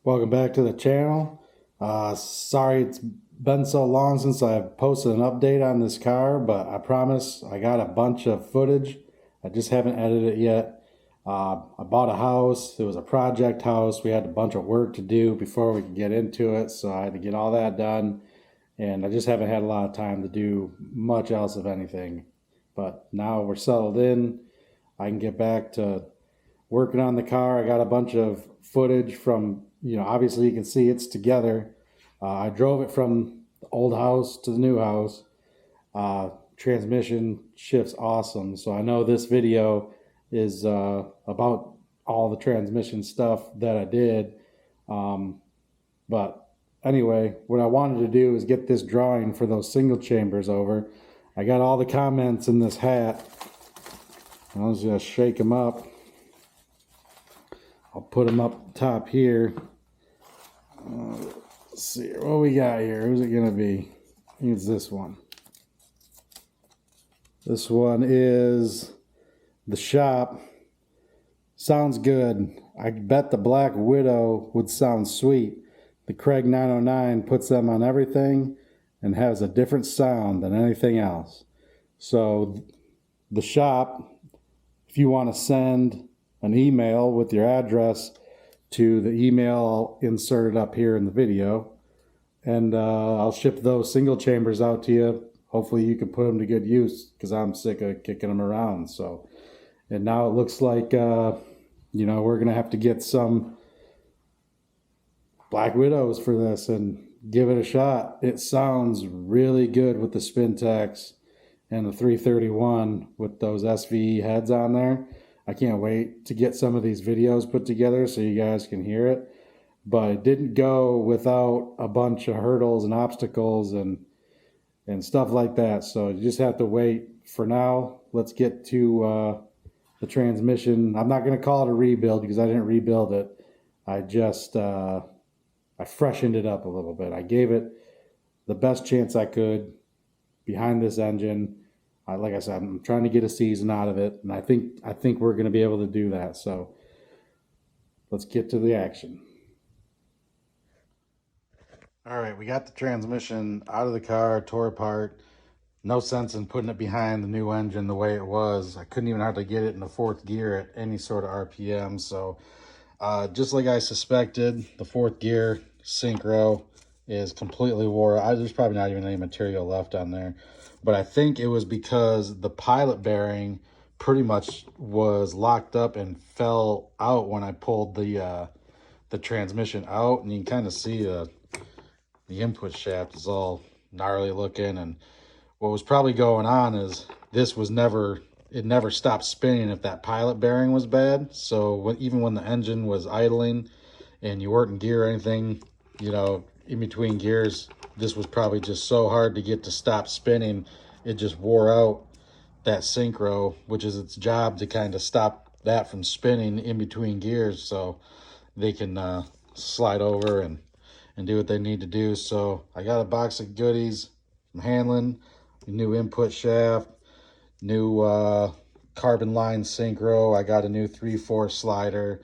Welcome back to the channel. Sorry it's been so long since I've posted an update on this car, but I promise I got a bunch of footage. I just haven't edited it yet. I bought a house. It was a project house. We had a bunch of work to do before we could get into it, so I had to get all that done. And I just haven't had a lot of time to do much else of anything. But now we're settled in. I can get back to working on the car. I got a bunch of footage from, obviously you can see it's together. I drove it from the old house to the new house. Transmission shifts awesome. So I know this video is about all the transmission stuff that I did. But anyway, what I wanted to do is get this drawing for those single chambers over. I got all the comments in this hat. I'll just shake them up. I'll put them up top here. Let's see what we got here. Who's it gonna be? I think it's this one. This one is the shop. Sounds good. I bet the Black Widow would sound sweet. The Craig 909 puts them on everything and has a different sound than anything else. So the shop, if you want to send an email with your address to the email inserted up here in the video, and I'll ship those single chambers out to you. Hopefully you can put them to good use, because I'm sick of kicking them around. So, and now it looks like we're gonna have to get some Black Widows for this and give it a shot. It sounds really good with the Spintex and the 331 with those SVE heads on there. I can't wait to get some of these videos put together so you guys can hear it. But it didn't go without a bunch of hurdles and obstacles and stuff like that. So you just have to wait. For now, let's get to the transmission. I'm not going to call it a rebuild because I didn't rebuild it. I just I freshened it up a little bit. I gave it the best chance I could behind this engine. Like I said, I'm trying to get a season out of it, and I think we're going to be able to do that. So let's get to the action. All right, we got the transmission out of the car, tore apart. No sense in putting it behind the new engine the way it was. I couldn't even hardly get it in the fourth gear at any sort of RPM. So just like I suspected, the fourth gear synchro is completely wore out. There's probably not even any material left on there. But I think it was because the pilot bearing pretty much was locked up and fell out when I pulled the transmission out. And you can kind of see the input shaft is all gnarly looking. And what was probably going on is it never stopped spinning if that pilot bearing was bad. So even when the engine was idling and you weren't in gear or anything, in between gears, this was probably just so hard to get to stop spinning, it just wore out that synchro, which is its job to kind of stop that from spinning in between gears so they can slide over and do what they need to do. So I got a box of goodies from Hanlon, new input shaft, new carbon line synchro. I got a new 3/4 slider.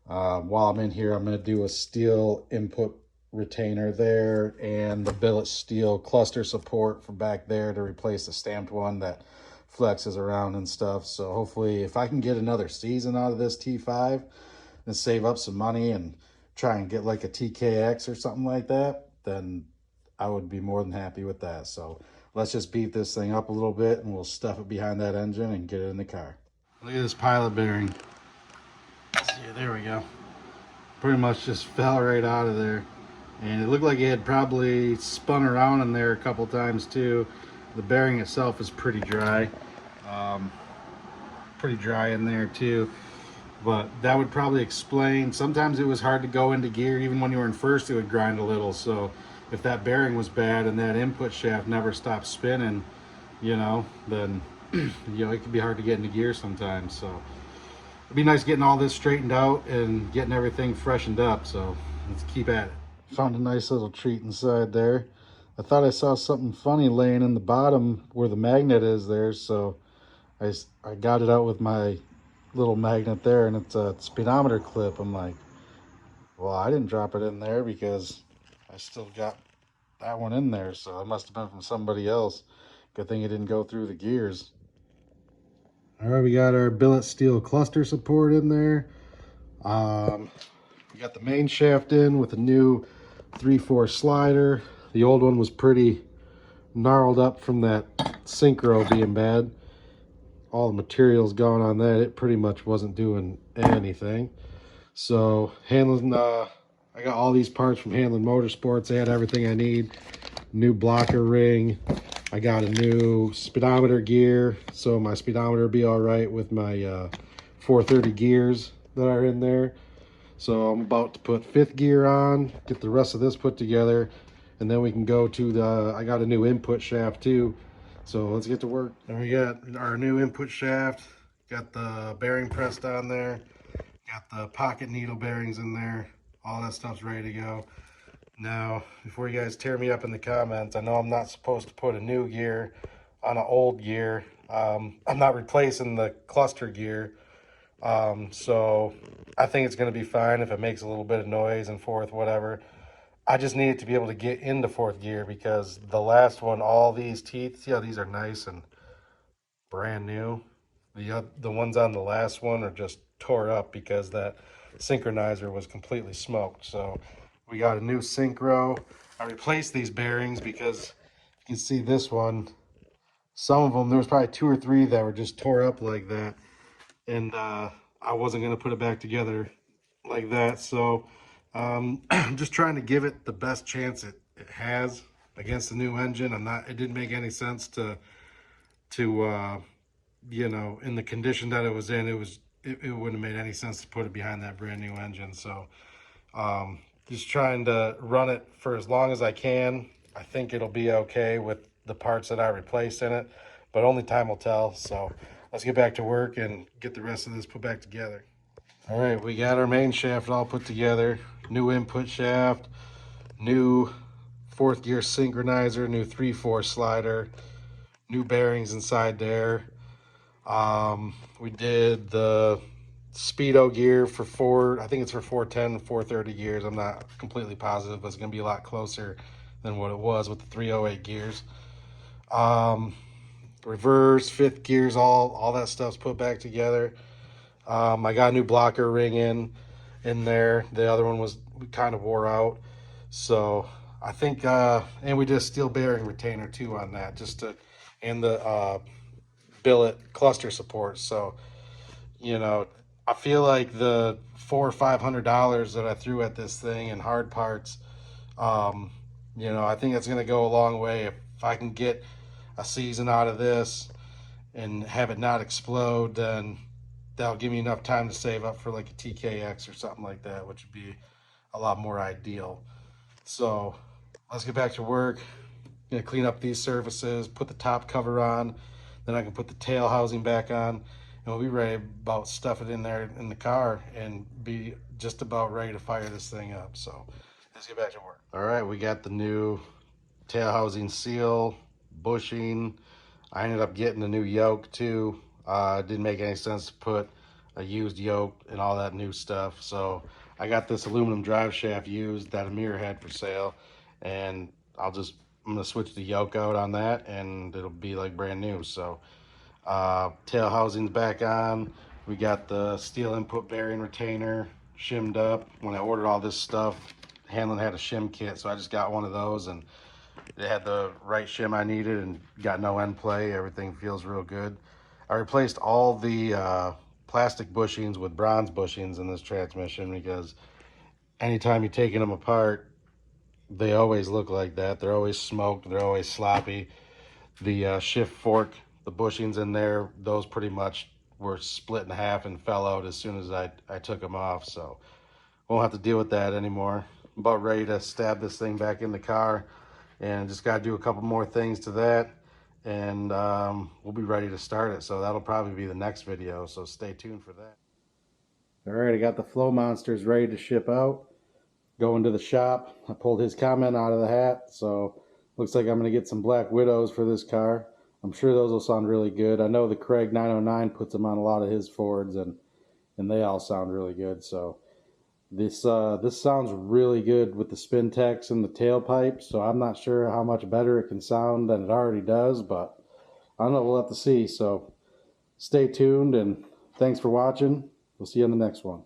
While I'm in here, I'm going to do a steel input retainer there and the billet steel cluster support for back there to replace the stamped one that flexes around and stuff. So hopefully if I can get another season out of this T5 and save up some money and try and get like a TKX or something like that, then I would be more than happy with that. So let's just beat this thing up a little bit and we'll stuff it behind that engine and get it in the car. Look at this pilot bearing. See, there we go. Pretty much just fell right out of there. And it looked like it had probably spun around in there a couple times too. The bearing itself is pretty dry. Pretty dry in there too. But that would probably explain. Sometimes it was hard to go into gear. Even when you were in first, it would grind a little. So if that bearing was bad and that input shaft never stopped spinning, then it could be hard to get into gear sometimes. So it'd be nice getting all this straightened out and getting everything freshened up. So let's keep at it. Found a nice little treat inside there. I thought I saw something funny laying in the bottom where the magnet is there, so I got it out with my little magnet there, and it's a speedometer clip. I'm like, Well, I didn't drop it in there because I still got that one in there, so it must have been from somebody else. Good thing it didn't go through the gears. All right, we got our billet steel cluster support in there. We got the main shaft in with a new 3/4 slider. The old one was pretty gnarled up from that synchro being bad. All the materials gone on that. It pretty much wasn't doing anything. So Hanlon, I got all these parts from Hanlon Motorsports. They had everything I need. New blocker ring. I got a new speedometer gear, so my speedometer will be all right with my 430 gears that are in there. So I'm about to put 5th gear on, get the rest of this put together, and then we can go to the, I got a new input shaft too. So let's get to work. And we got our new input shaft, got the bearing pressed on there, got the pocket needle bearings in there, all that stuff's ready to go. Now, before you guys tear me up in the comments, I know I'm not supposed to put a new gear on an old gear. I'm not replacing the cluster gear. So I think it's going to be fine if it makes a little bit of noise in 4th, whatever. I just need it to be able to get into 4th gear because the last one, all these teeth, see how these are nice and brand new. The ones on the last one are just tore up because that synchronizer was completely smoked. So we got a new synchro. I replaced these bearings because you can see this one. Some of them, there was probably 2 or 3 that were just tore up like that. And I wasn't going to put it back together like that. So I'm just trying to give it the best chance it has against the new engine. It didn't make any sense to you know, in the condition that it was in, it wouldn't have made any sense to put it behind that brand new engine. So just trying to run it for as long as I can. I think it'll be okay with the parts that I replaced in it, but only time will tell. So let's get back to work and get the rest of this put back together. All right, we got our main shaft all put together. New input shaft, new 4th gear synchronizer, new 3/4 slider, new bearings inside there. We did the speedo gear for 4, I think it's for 410 and 430 gears. I'm not completely positive, but it's going to be a lot closer than what it was with the 308 gears. Reverse, 5th gears, all that stuff's put back together. I got a new blocker ring in there. The other one was kind of wore out. So I think, and we did a steel bearing retainer too on that, just to, and the billet cluster support. So, you know, I feel like the $400 or $500 that I threw at this thing in hard parts, you know, I think it's going to go a long way. If I can get a season out of this and have it not explode, then that'll give me enough time to save up for like a TKX or something like that, which would be a lot more ideal. So let's get back to work. I'm gonna clean up these surfaces, put the top cover on, then I can put the tail housing back on, and we'll be ready about stuff it in there in the car and be just about ready to fire this thing up. So let's get back to work. All right, we got the new tail housing seal, bushing. I ended up getting a new yoke too. It didn't make any sense to put a used yoke and all that new stuff. So I got this aluminum drive shaft used that Amir had for sale, and I'm gonna switch the yoke out on that and it'll be like brand new. So tail housing's back on. We got the steel input bearing retainer shimmed up. When I ordered all this stuff, Hanlon had a shim kit, so I just got one of those, and it had the right shim I needed and got no end play. Everything feels real good. I replaced all the plastic bushings with bronze bushings in this transmission because anytime you're taking them apart, they always look like that. They're always smoked. They're always sloppy. The shift fork, the bushings in there, those pretty much were split in half and fell out as soon as I took them off. So won't have to deal with that anymore. I'm about ready to stab this thing back in the car, and just got to do a couple more things to that, and we'll be ready to start it. So that'll probably be the next video, so stay tuned for that. All right, I got the Flow Monsters ready to ship out. Going to the shop. I pulled his comment out of the hat, so looks like I'm going to get some Black Widows for this car. I'm sure those will sound really good. I know the Craig 909 puts them on a lot of his Fords, and they all sound really good. So This sounds really good with the Spintex and the tailpipe, so I'm not sure how much better it can sound than it already does, but I don't know, we'll have to see. So stay tuned, and thanks for watching. We'll see you on the next one.